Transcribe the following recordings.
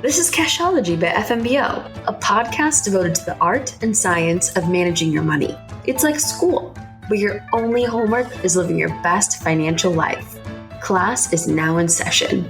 This is Cashology by FMBO, a podcast devoted to the art and science of managing your money. It's like school, but your only homework is living your best financial life. Class is now in session.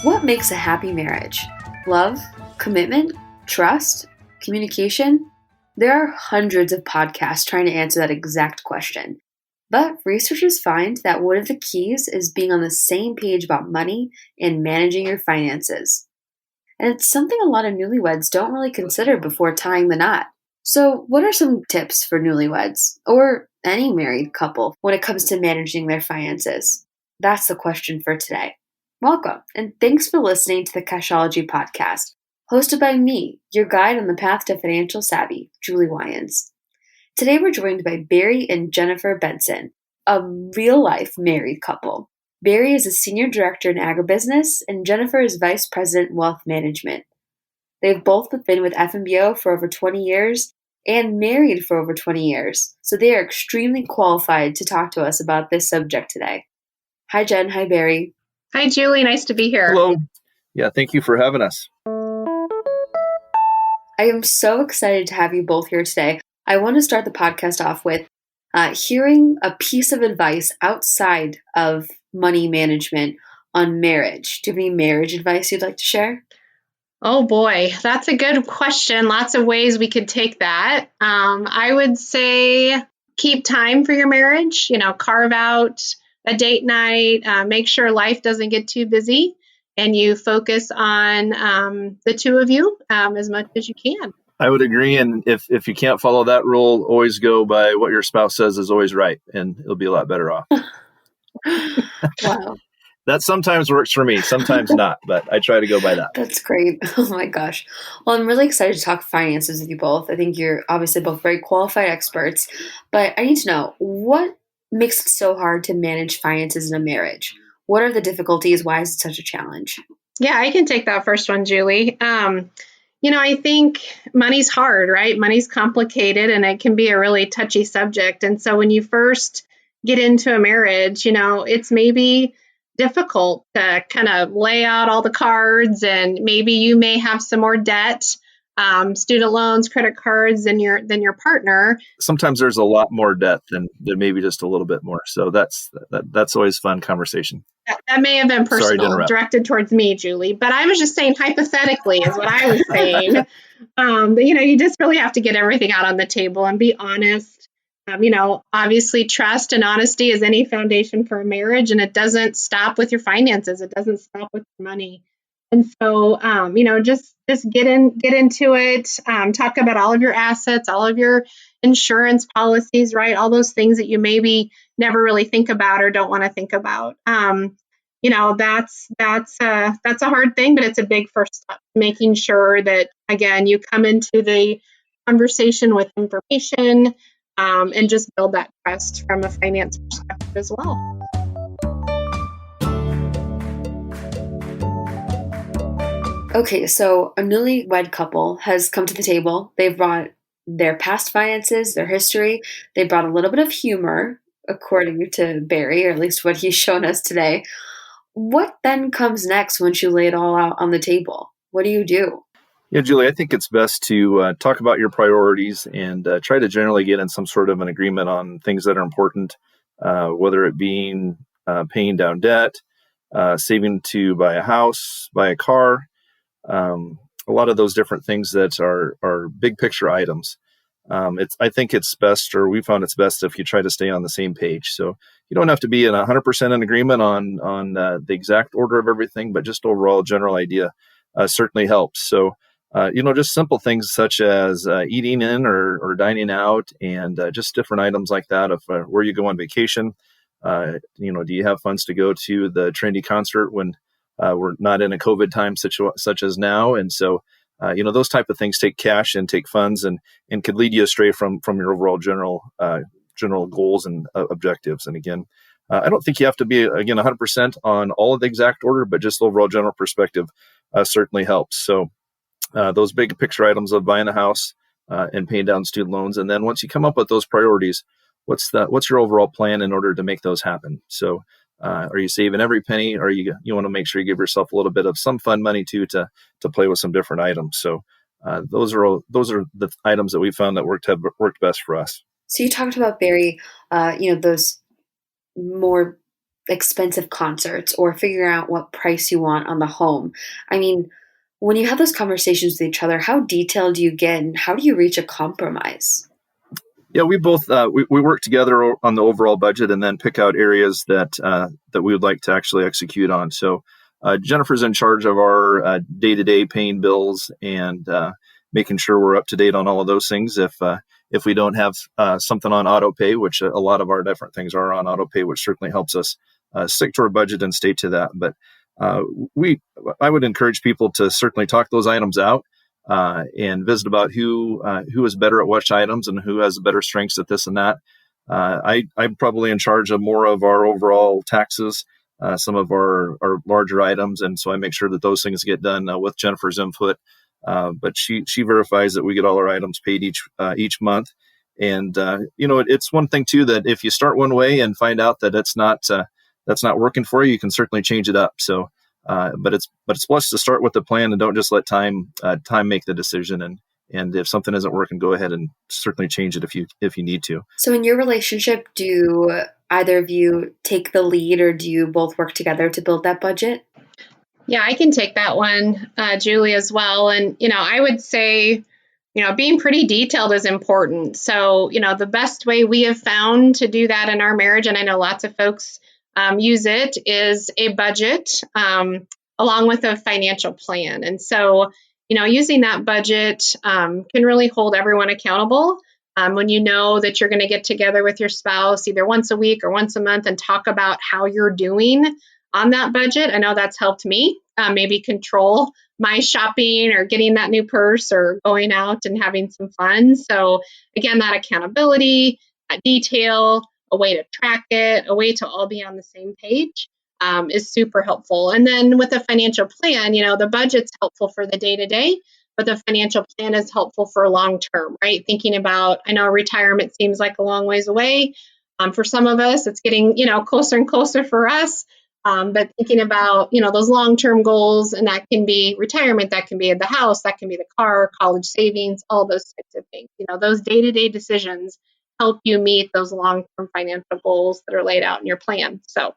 What makes a happy marriage? Love, commitment, trust, communication? There are hundreds of podcasts trying to answer that exact question. But researchers find that one of the keys is being on the same page about money and managing your finances. And it's something a lot of newlyweds don't really consider before tying the knot. So what are some tips for newlyweds, or any married couple, when it comes to managing their finances? That's the question for today. Welcome, and thanks for listening to the Cashology podcast, hosted by me, your guide on the path to financial savvy, Julie Wyans. Today we're joined by Barry and Jennifer Benson, a real-life married couple. Barry is a senior director in agribusiness, and Jennifer is vice president wealth management. They've both been with FMBO for over 20 years and married for over 20 years, so they are extremely qualified to talk to us about this subject today. Hi, Jen. Hi, Barry. Hi, Julie. Nice to be here. Hello. Yeah, thank you for having us. I am so excited to have you both here today. I want to start the podcast off with hearing a piece of advice outside of money management on marriage. Do you have any marriage advice you'd like to share? Oh boy, that's a good question. Lots of ways we could take that. I would say keep time for your marriage, carve out a date night, make sure life doesn't get too busy, and you focus on the two of you as much as you can. I would agree. And if you can't follow that rule, always go by what your spouse says is always right, and it'll be a lot better off. Wow. That sometimes works for me, sometimes not, but I try to go by that. That's great. Oh my gosh. Well, I'm really excited to talk finances with you both. I think you're obviously both very qualified experts, but I need to know, what makes it so hard to manage finances in a marriage? What are the difficulties? Why is it such a challenge? Yeah, I can take that first one, Julie. I think money's hard, right? Money's complicated and it can be a really touchy subject. And so when you first get into a marriage, it's maybe difficult to kind of lay out all the cards, and maybe you may have some more debt, student loans, credit cards than your partner. Sometimes there's a lot more debt than maybe just a little bit more. So that's always fun conversation. That may have been personal, directed towards me, Julie, but I was just saying hypothetically is what I was saying. But, you just really have to get everything out on the table and be honest. Obviously trust and honesty is any foundation for a marriage, and it doesn't stop with your finances. It doesn't stop with your money. And so, just get into it. Talk about all of your assets, all of your insurance policies, right? All those things that you maybe never really think about or don't want to think about. That's a hard thing, but it's a big first step. Making sure that, again, you come into the conversation with information, and just build that trust from a finance perspective as well. Okay, so a newlywed couple has come to the table. They've brought their past finances, their history. They brought a little bit of humor, according to Barry, or at least what he's shown us today. What then comes next once you lay it all out on the table? What do you do? Yeah, Julie, I think it's best to talk about your priorities and try to generally get in some sort of an agreement on things that are important, whether it being paying down debt, saving to buy a house, buy a car, a lot of those different things that are big picture items. I think it's best, or we found it's best, if you try to stay on the same page. So you don't have to be in 100% in agreement on the exact order of everything, but just overall general idea certainly helps. So just simple things such as eating in or dining out, and just different items like that of where you go on vacation. Do you have funds to go to the trendy concert when we're not in a COVID time such as now? And so, those type of things take cash and take funds and could lead you astray from your overall general goals and objectives. And again, I don't think you have to be, 100% on all of the exact order, but just overall general perspective certainly helps. So those big picture items of buying a house and paying down student loans. And then once you come up with those priorities, what's your overall plan in order to make those happen? So Are you saving every penny? Or you want to make sure you give yourself a little bit of some fun money too to play with some different items. So those are the items that we found that worked best for us. So you talked about, Barry, those more expensive concerts or figuring out what price you want on the home. I mean, when you have those conversations with each other, how detailed do you get and how do you reach a compromise? Yeah, we both we work together on the overall budget and then pick out areas that we would like to actually execute on. So Jennifer's in charge of our day-to-day paying bills and making sure we're up to date on all of those things. If we don't have something on auto pay, which a lot of our different things are on auto pay, which certainly helps us stick to our budget and stay to that. But I would encourage people to certainly talk those items out and visit about who is better at which items and who has better strengths at this and that. I'm probably in charge of more of our overall taxes, some of our larger items, and so I make sure that those things get done with Jennifer's input. But she verifies that we get all our items paid each month. And it's one thing too that if you start one way and find out that that's not working for you, you can certainly change it up. So, but it's best to start with the plan and don't just let time make the decision. And if something isn't working, go ahead and certainly change it if you need to. So, in your relationship, do either of you take the lead, or do you both work together to build that budget? Yeah, I can take that one, Julie, as well. And, I would say, being pretty detailed is important. So, the best way we have found to do that in our marriage, and I know lots of folks use it, is a budget along with a financial plan. And so, using that budget can really hold everyone accountable. When you know that you're going to get together with your spouse either once a week or once a month and talk about how you're doing on that budget. I know that's helped me maybe control my shopping or getting that new purse or going out and having some fun. So again, that accountability, that detail, a way to track it, a way to all be on the same page is super helpful. And then with a financial plan, the budget's helpful for the day-to-day, but the financial plan is helpful for long-term, right? Thinking about, I know retirement seems like a long ways away. For some of us, it's getting, closer and closer for us. But thinking about, those long-term goals, and that can be retirement, that can be the house, that can be the car, college savings, all those types of things. Those day-to-day decisions help you meet those long-term financial goals that are laid out in your plan. So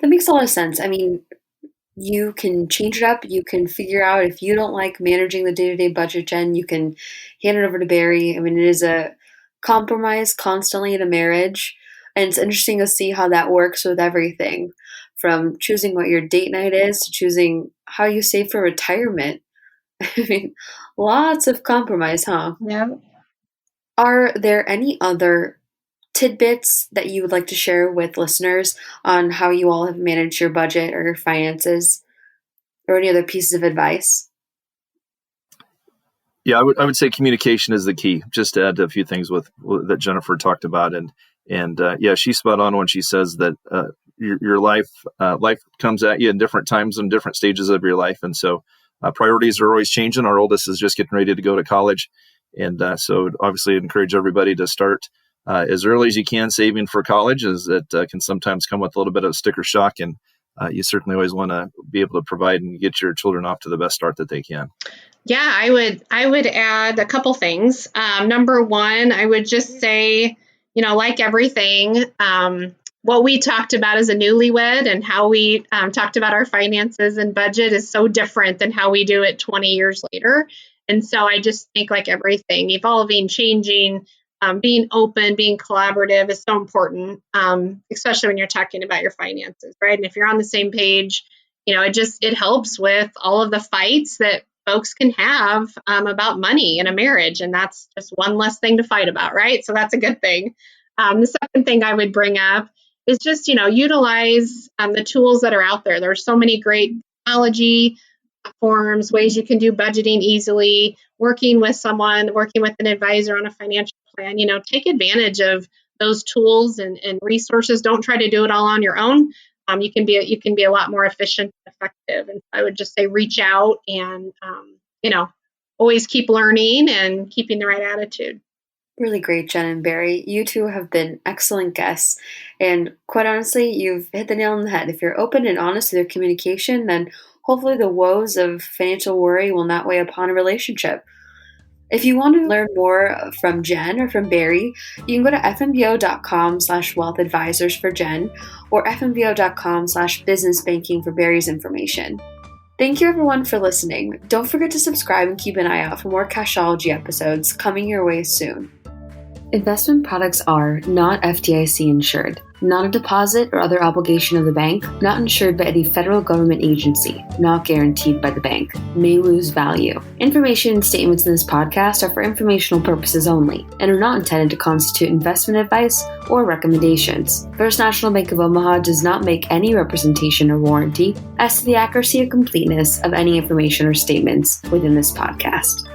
that makes a lot of sense. I mean, you can change it up. You can figure out if you don't like managing the day-to-day budget, Jen, you can hand it over to Barry. I mean, it is a compromise constantly in a marriage. And it's interesting to see how that works with everything, from choosing what your date night is to choosing how you save for retirement. I mean, lots of compromise, huh? Yeah. Are there any other tidbits that you would like to share with listeners on how you all have managed your budget or your finances, or any other pieces of advice? Yeah, I would say communication is the key. Just to add a few things that Jennifer talked about, and yeah, she's spot on when she says that your life comes at you in different times and different stages of your life, and so priorities are always changing. Our oldest is just getting ready to go to college, and so obviously I'd encourage everybody to start as early as you can saving for college, as it can sometimes come with a little bit of sticker shock, and you certainly always want to be able to provide and get your children off to the best start that they can. Yeah, I would add a couple things. Number one, I would just say, like everything, what we talked about as a newlywed and how we talked about our finances and budget is so different than how we do it 20 years later. And so I just think, like everything, evolving, changing, being open, being collaborative is so important, especially when you're talking about your finances, right? And if you're on the same page, it helps with all of the fights that folks can have about money in a marriage. And that's just one less thing to fight about, right? So that's a good thing. The second thing I would bring up is just, utilize the tools that are out there. There's so many great technology platforms, ways you can do budgeting easily, working with an advisor on a financial plan. Take advantage of those tools and resources. Don't try to do it all on your own. You can be a lot more efficient and effective. And I would just say reach out and, always keep learning and keeping the right attitude. Really great, Jen and Barry. You two have been excellent guests. And quite honestly, you've hit the nail on the head. If you're open and honest with your communication, then hopefully the woes of financial worry will not weigh upon a relationship. If you want to learn more from Jen or from Barry, you can go to fmbo.com/wealth advisors for Jen or fmbo.com/business banking for Barry's information. Thank you everyone for listening. Don't forget to subscribe and keep an eye out for more Cashology episodes coming your way soon. Investment products are not FDIC insured, not a deposit or other obligation of the bank, not insured by any federal government agency, not guaranteed by the bank, may lose value. Information and statements in this podcast are for informational purposes only and are not intended to constitute investment advice or recommendations. First National Bank of Omaha does not make any representation or warranty as to the accuracy or completeness of any information or statements within this podcast.